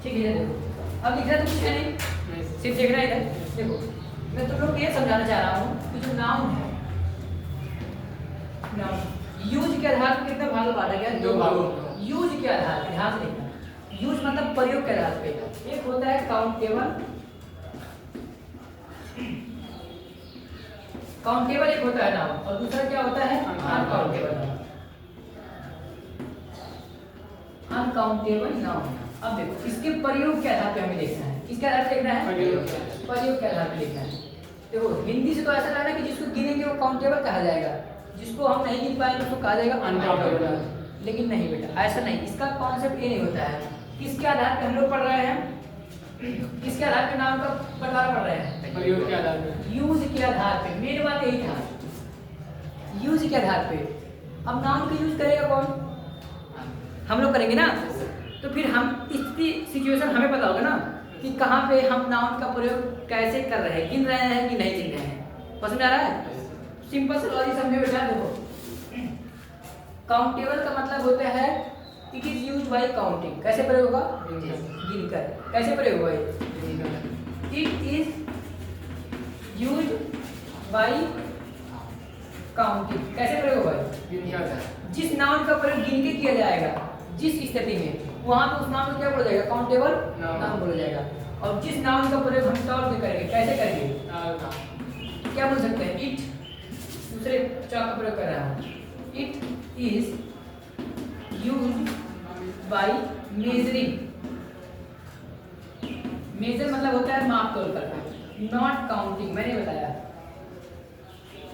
ठीक है, देखो अब इधर कुछ है नहीं, सिर्फ देख रहा है इधर। देखो मैं तुम लोग ये समझाना चाह रहा हूँ कि जो नाउन है, नाउन यूज के आधार पर कितना भाग बांटा गया? 2 भागों। यूज के आधार पर, ध्यान से देखना, यूज मतलब प्रयोग के आधार पे। एक होता है काउंटेबल, काउंटेबल एक होता है नाउन, और दूसरा क्या होता है? Uncountable noun. Uncountable noun. अब देखो इसके प्रयोग के आधार पे हमें देखना है। किसके आधार पे देखना है? प्रयोग के आधार पे देखना है। देखो हिंदी से तो ऐसा लग रहा है कि जिसको गिनेंगे वो काउंटेबल कहा जाएगा, जिसको हम नहीं गिन पाएंगे उसको कहा जाएगा अनकाउंटेबल। लेकिन नहीं बेटा, ऐसा नहीं, इसका कॉन्सेप्ट ये नहीं होता है। किसके आधार पे हम लोग पढ़ रहे हैं? किसके आधार पे नाम का बंटवारा पढ़ रहे हैं? प्रयोग के आधार पे, यूज के आधार पे। मेन बात यही था, यूज के आधार पे। अब नाम का यूज करेगा कौन? हम लोग करेंगे ना। तो फिर हम स्थिति सिचुएशन हमें पता होगा ना कि कहाँ पे हम नाउन का प्रयोग कैसे कर रहे हैं, गिन रहे हैं कि नहीं गिन रहे हैं। समझ में आ रहा है? सिंपल से लॉजिक समझे बेटा। देखो काउंटेबल का मतलब होता है it is use by counting. कैसे प्रयोग होगा? गिनकर। कैसे प्रयोग होगा? It is use by counting. कैसे प्रयोग होगा? जिस नाउन का प्रयोग गिन के किया जाएगा, जिस स्थिति में, वहां पे उस नाउन को क्या बोला जाएगा? काउंटेबल नाउन बोला जाएगा। और जिस नाउन का प्रयोग हम तौल पे करेंगे, कैसे करेंगे? क्या बोल सकते हैं? इट, दूसरे चौक का प्रयोग कर रहा हूं, it is used by measuring. Measure मतलब होता है माप तोल करना, नॉट काउंटिंग। मैंने बताया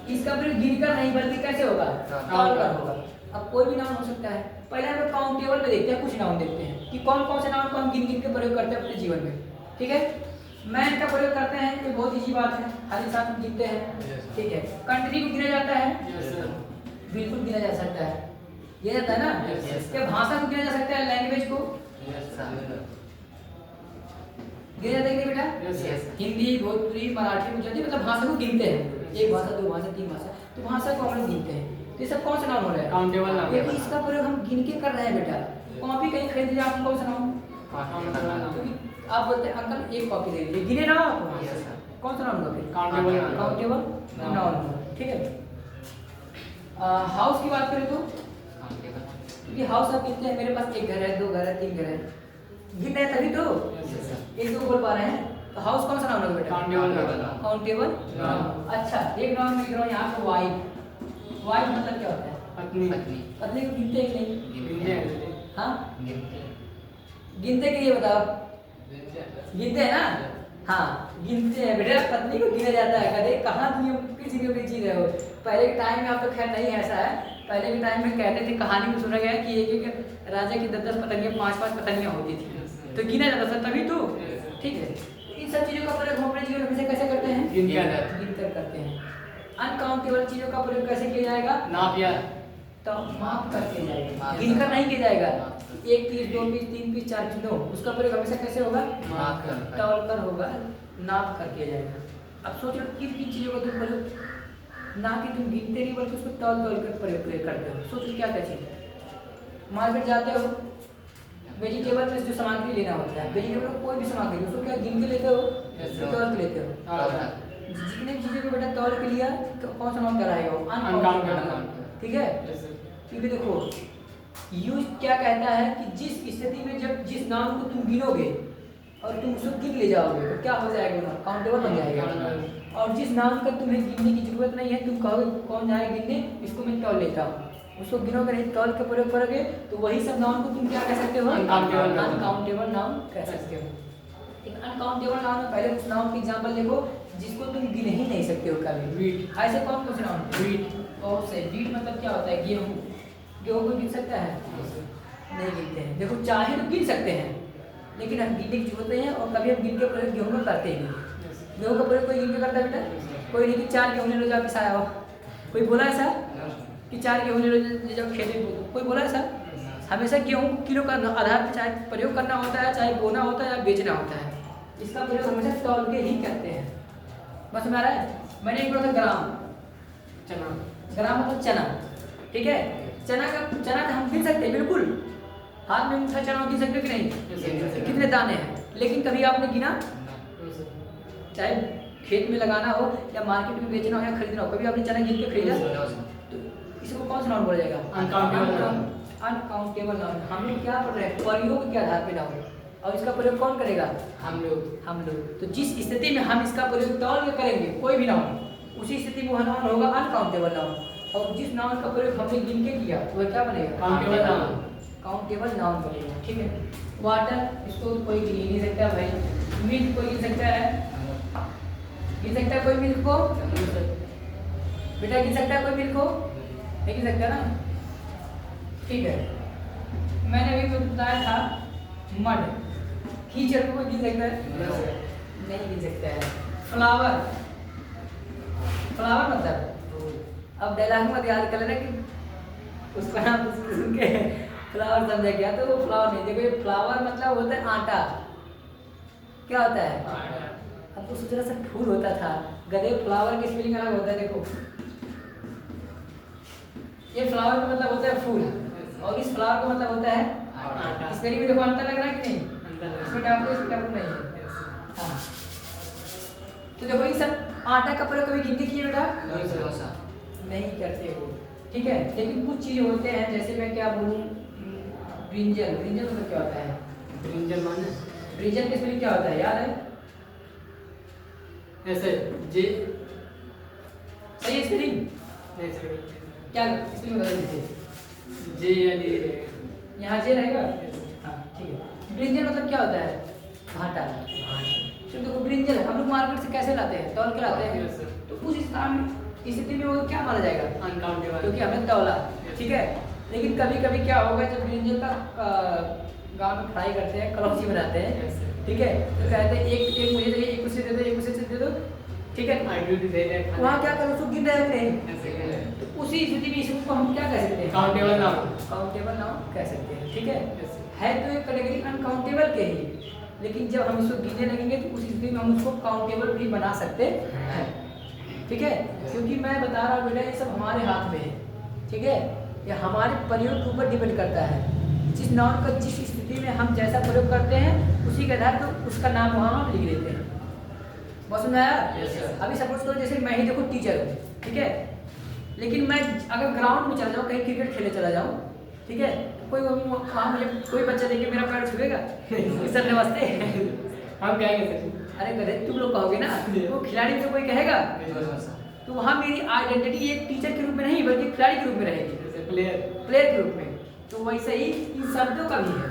इसका प्रयोग गिनकर नहीं बल्कि कैसे होगा? तौल कर होगा। अब कोई भी नाउन हो सकता है। पहले हम लोग काउंटेबल में देखते हैं, कुछ नाउन देखते हैं कि कौन कौन से नाउन को हम गिन गिन के प्रयोग करते हैं अपने जीवन में। ठीक है, मैन का प्रयोग करते हैं, ये बहुत ईजी बात है, हर इंसान को गिनते हैं। ठीक है, कंट्री को गिना जाता है, बिल्कुल गिना जा सकता है, ये जाता है ना। क्या भाषा को गिना जा सकता है? लैंग्वेज को गिना जाता है कि नहीं बेटा? हिंदी, भोजपुरी, मराठी, गुजराती, मतलब भाषा को गिनते हैं। एक भाषा, 2 भाषा, 3 भाषा, तो भाषा को हम लोग गिनते हैं। तो ये सब कौन सा नाम हो रहा है? काउंटेबल नाम। क्योंकि इसका प्रयोग हम गिन के कर रहे हैं बेटा। कॉपी कहीं खरीद लीजिए, आप कौन सा नाम? क्योंकि आप बोलते हैं अंकल एक कॉपी दे दीजिए, गिने ना आप, कौन सा नाम होगा फिर? Countable noun. ठीक है, हाउस की बात करें तो क्योंकि हाउस आप गिनते हैं, मेरे पास 1 घर है, 2 घर है, 3 घर है, गिन रहे हैं तभी तो 1-2 बोल पा रहे हैं। तो हाउस कौन सा नाम होगा बेटा? काउंटेबल। अच्छा, एक नाम में लिख रहा हूँ यहाँ पे वाइफ। वाइफ मतलब क्या होता है? पत्नी। पत्नी को गिनते हैं कि नहीं? गिनते हैं। हाँ, गिनते कि ये बताओ? गिनते हैं ना। हाँ, गिनते हैं बेटा, पत्नी को गिना जाता है। कदे कहाँ तुम किसी के जी रहे हो? पहले के टाइम में, आप तो खैर नहीं ऐसा है, पहले के टाइम में कहते थे, कहानी में सुना गया है कि एक राजा की 10-10 पत्नियां, 5-5 पत्नियां होती थी, तो गिना जाता था तभी तो। ठीक है, इन सब चीजों का प्रयोग हम अपने जीवन में कैसे कैसे करते हैं? गिनकर करते हैं। अनकाउंटेबल चीजों का प्रयोग कैसे किया जाएगा? नाप या तो माप करके जाएगा, गिनकर नहीं किया जाएगा। 1 पीस, 2 पीस, 3 पीस, 4 पीस, 9, उसका प्रयोग हमेशा कैसे होगा? तौल कर होगा, नाप कर किया जाएगा। अब सोच लो किन किन चीजों का तुम प्रयोग, ना कि तुम गिनते नहीं बल्कि उसको तौल तौल कर प्रयोग करते हो। सोचो क्या क्या चीज है। मार्केट जाते हो, वेजिटेबल में जो सामग्री लेना होता है, वेजिटेबल कोई भी सामग्री, उसको क्या गिन के लेते हो? तौल के लेते हो। जितने चीजों को बेटा तौल के लिया तो कौन सा नाम कराएगा? वो अनकाउंटेबल। ठीक है, क्योंकि देखो यूज क्या कहता है कि जिस स्थिति में जब जिस नाम को तुम गिनोगे और तुम उसको गिन ले जाओगे तो क्या हो जाएगा? नाम काउंटेबल बन जाएगा। और जिस नाम का तुम्हें गिनने की जरूरत नहीं है, तुम कहोगे कौन जाएगा गिनने, इसको मैं तौल लेता हूँ, उसको गिनोगे नहीं, तौल के प्रयोग करोगे तो वही सब नाम को तुम क्या कह सकते हो? अनकाउंटेबल नाम कह सकते हो। एक अनकाउंटेबल नाम में पहले उस नाम की एग्जांपल देखो जिसको तुम गिन ही नहीं सकते हो कभी। ऐसे कौन कौन से नाम? वीट, बहुत से। वीट मतलब क्या होता है? गेहूँ। गेहूँ को गिन सकता है? नहीं गिनते हैं। देखो चाहे तो गिन सकते हैं, लेकिन हम गिनने की जरूरत नहीं है, और कभी हम गिन के प्रयोग गेहूँ में करते ही नहीं। गेहूँ का प्रयोग कोई गिन के करता है बेटा? कोई नहीं कि 4 गेहूँ ले लो जाके पिसाया हो। कोई बोला ऐसा कि 4 गेहूँ ले लो जब खेत में? कोई बोला ऐसा? हमेशा गेहूँ किलो का आधार पर चाहे प्रयोग करना होता है, चाहे बोना होता है या बेचना होता है, इसका प्रयोग हमेशा तौल के ही करते हैं। बस में आ रहा है? मैंने एक बोला था ग्राम, चना। ग्राम मतलब चना। ठीक है, चना का, चना हम गिन सकते हैं बिल्कुल, हाथ में मुट्ठा चना गिन सकते हो कि नहीं? कितने दाने हैं, लेकिन कभी आपने गिना? चाहे खेत में लगाना हो या मार्केट में बेचना हो या खरीदना हो, कभी आपने चना गिन के खरीदा? तो इसको कौन सा नाउन बोला जाएगा? Uncountable noun. हम लोग क्या पढ़ रहे हैं? प्रयोग के आधार पे नाउन, और इसका प्रयोग कौन करेगा? हम लोग। तो जिस स्थिति में हम इसका प्रयोग तौल के करेंगे कोई भी नाउन, उसी स्थिति में वह नाउन होगा अनकाउंटेबल नाउन। और जिस नाउन का प्रयोग हमने गिन के किया वह क्या बनेगा? काउंटेबल नाउन बनेगा। ठीक है। वाटर, इसको कोई गिन ही नहीं सकता भाई। मिल्क कोई गिन सकता है? गिन सकता है कोई मिल्क को? बेटा गिन सकता है कोई मिल्क को? नहीं गिन सकता ना। ठीक है। मैंने अभी बताया था मड, कीचड़ को कोई गिन सकता है? नहीं गिन सकता है। फ्लावर, फ्लावर मतलब अब डायलॉग मत याद कर लेना कि उसका नाम सुन के फ्लावर समझा गया तो वो फ्लावर नहीं। देखो ये फ्लावर मतलब होता है आटा। क्या होता है? अब तो सोच रहा सा फूल होता था, गधे फ्लावर की स्पेलिंग अलग होता है। देखो ये फ्लावर का मतलब होता है फूल, और इस फ्लावर का मतलब होता है आटा। इस में देखो अंतर लग रहा है कि नहीं? इसमें डालते इसमें डालते नहीं है। हाँ, तो देखो ये सब आटा का प्रयोग कभी गिनती किए बेटा? नहीं करते हो। ठीक है। लेकिन कुछ चीज होते हैं, जैसे मैं क्या बोलूँ, ब्रिंजल। ब्रिंजल मतलब क्या होता है? ब्रिंजल की स्पेलिंग क्या होता है याद है? ऐसे जे सही स्पेलिंग नहीं सर, क्या स्पेलिंग बता दीजिए। जे या डी यहाँ जे रहेगा। हाँ ठीक है। ब्रिंजल मतलब क्या होता है? भाटा। तो देखो ब्रिंजल हम लोग मार्केट से कैसे लाते हैं? तौल के लाते हैं। तो उस स्थिति में वो क्या माना जाएगा? अनकाउंटेबल, क्योंकि हमने तौला। ठीक है। लेकिन कभी कभी क्या होगा, जब ब्रिंजल का गाँव में फ्राई करते हैं, कलौंजी बनाते हैं, ठीक है, तो कहते हैं एक मुझे चाहिए, एक उसे दे दो, एक उसे दे दो। ठीक है। वहाँ क्या करो, उसको गिन रहे होते हैं। तो उसी स्थिति में इसको हम क्या कह सकते हैं? Countable noun. काउंटेबल नाउन कह सकते हैं। ठीक है तो एक कैटेगरी अनकाउंटेबल के ही, लेकिन जब हम इसको गिनने लगेंगे तो उस स्थिति में हम उसको काउंटेबल भी बना सकते हैं। ठीक है। क्योंकि मैं बता रहा हूँ बेटा, ये सब हमारे हाथ में है। ठीक है। ये हमारे प्रयोग के ऊपर डिपेंड करता है। जिस नाउन का जिस स्थिति में हम जैसा प्रयोग करते हैं उसी के आधार पर उसका नाम वहाँ हम लिख देते हैं। बहुत समझ आया? अभी सपोज करो जैसे मैं ही देखो टीचर हूँ, ठीक है, लेकिन मैं अगर ग्राउंड में चला जाऊँ, कहीं क्रिकेट खेलने चला जाऊँ, ठीक है, कोई वहाँ मुझे कोई बच्चा देख के मेरा पैर छुएगा? सर नमस्ते हम कहेंगे सर। अरे गधे तुम लोग कहोगे ना, वो खिलाड़ी तो कोई कहेगा। तो वहाँ मेरी आइडेंटिटी एक टीचर के रूप में नहीं बल्कि खिलाड़ी के रूप में रहेगी, प्लेयर के रूप में। तो वैसे ही इन शब्दों का भी है,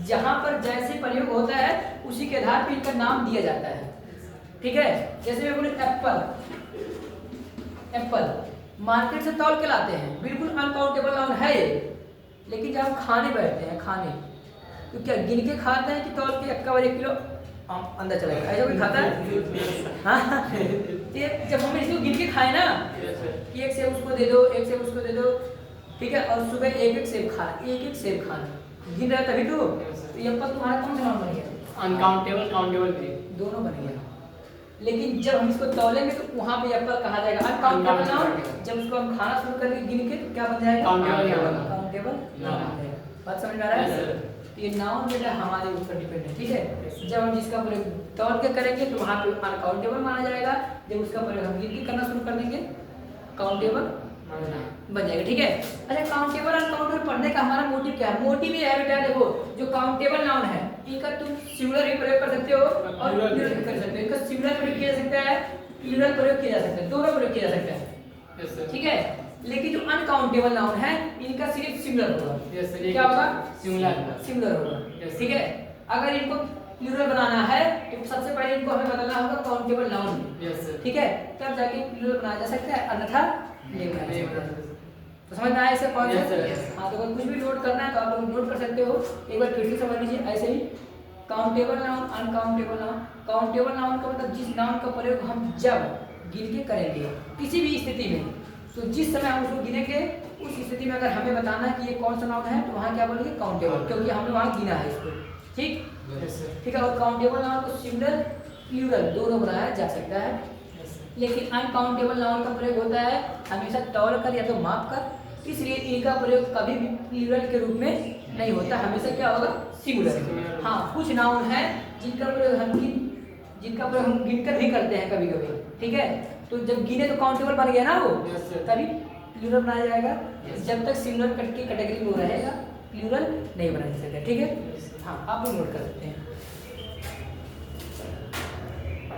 जहाँ पर जैसे प्रयोग होता है उसी के आधार पर इनका नाम दिया जाता है। ठीक है। जैसे मैं बोलूँ एप्पल, एप्पल मार्केट से तौल के लाते हैं, बिल्कुल अनकाउंटेबल नाउन है ये, लेकिन जब हम खाने बैठते हैं, खाने तो क्या गिन के खाते हैं कि तौल के 1 किलो अंदर चला गया? ऐसा कोई खाता है? हाँ जब हम इसको गिन के खाए ना कि एक सेब उसको दे दो, एक सेब उसको दे दो, ठीक है, और सुबह एक सेब खाना, एक सेब खाना, गिन रहा तभी तो एप्पल तुम्हारा कौन सा नाम बन गया? अनकाउंटेबल, काउंटेबल दोनों बन गया। लेकिन जब हम इसको तौलेंगे तो वहाँ पे एप्पल कहा जाएगा अनकाउंटेबल नाउन। जब उसको हम खाना शुरू करेंगे गिन के तो क्या बन जाएगा? Countable noun. बात समझ में आ रहा है? ये नाउन बेटा हमारे ऊपर डिपेंड है। ठीक है। जब हम जिसका प्रयोग तौल के करेंगे तो वहाँ पे अनकाउंटेबल माना जाएगा, जब उसका प्रयोग हम गिन के करना शुरू कर देंगे काउंटेबल बन जाएगा। ठीक है। अच्छा, काउंटेबल अनकाउंटेबल पढ़ने का हमारा मोटिव क्या है? मोटिव ये है बेटा, देखो जो काउंटेबल नाउन है इनका तुम सिंगुलर भी प्रयोग कर सकते हो और प्लूरल भी कर सकते हो। इनका सिंगुलर प्रयोग किया जा सकता है, प्लूरल प्रयोग किया जा सकता है, दोनों प्रयोग किया जा सकता है। ठीक है। लेकिन जो अनकाउंटेबल नाउन है इनका सिर्फ सिंगुलर होगा। क्या होगा? सिंगुलर होगा। ठीक है। अगर इनको प्लूरल बनाना है तो सबसे पहले इनको हमें बदलना होगा काउंटेबल नाउन में। ठीक है। तब जाके प्लूरल बनाया जा सकता है, अन्यथा नहीं बनाया जा सकता। तो समझ में आया ऐसे कॉन्सेप्ट? हाँ, तो अगर कुछ भी नोट करना है तो आप लोग नोट कर सकते हो। एक बार फिर से समझ लीजिए ऐसे ही, countable noun, uncountable noun. Countable noun का मतलब जिस नाउन का प्रयोग हम जब गिन के करेंगे किसी भी स्थिति में, तो जिस समय हम उसको गिनेंगे उस स्थिति में अगर हमें बताना है कि ये कौन सा नाउन है तो वहाँ क्या बोलेंगे? काउंटेबल, क्योंकि हमने वहाँ गिना है इसको। ठीक ठीक है। और काउंटेबल नाउन को सिंगुलर प्लूरल दोनों बनाया जा सकता है, लेकिन अनकाउंटेबल नाउन का प्रयोग होता है हमेशा तौल कर या तो माप कर, इसलिए इनका प्रयोग कभी भी प्लूरल के रूप में नहीं होता, हमेशा क्या होगा? सिंगुलर। Singular। हाँ, कुछ नाउन है जिनका प्रयोग हम गिनकर भी करते हैं कभी कभी, ठीक है। तो जब गिने तो काउंटेबल बन गया ना वो, Yes, sir। तभी प्लूरल बनाया जाएगा। Yes। जब तक सिंगुलर कट की कैटेगरी में वो रहेगा प्लूरल नहीं बनाया जा सकता, ठीक है। Yes। हाँ, आप भी नोट कर सकते हैं।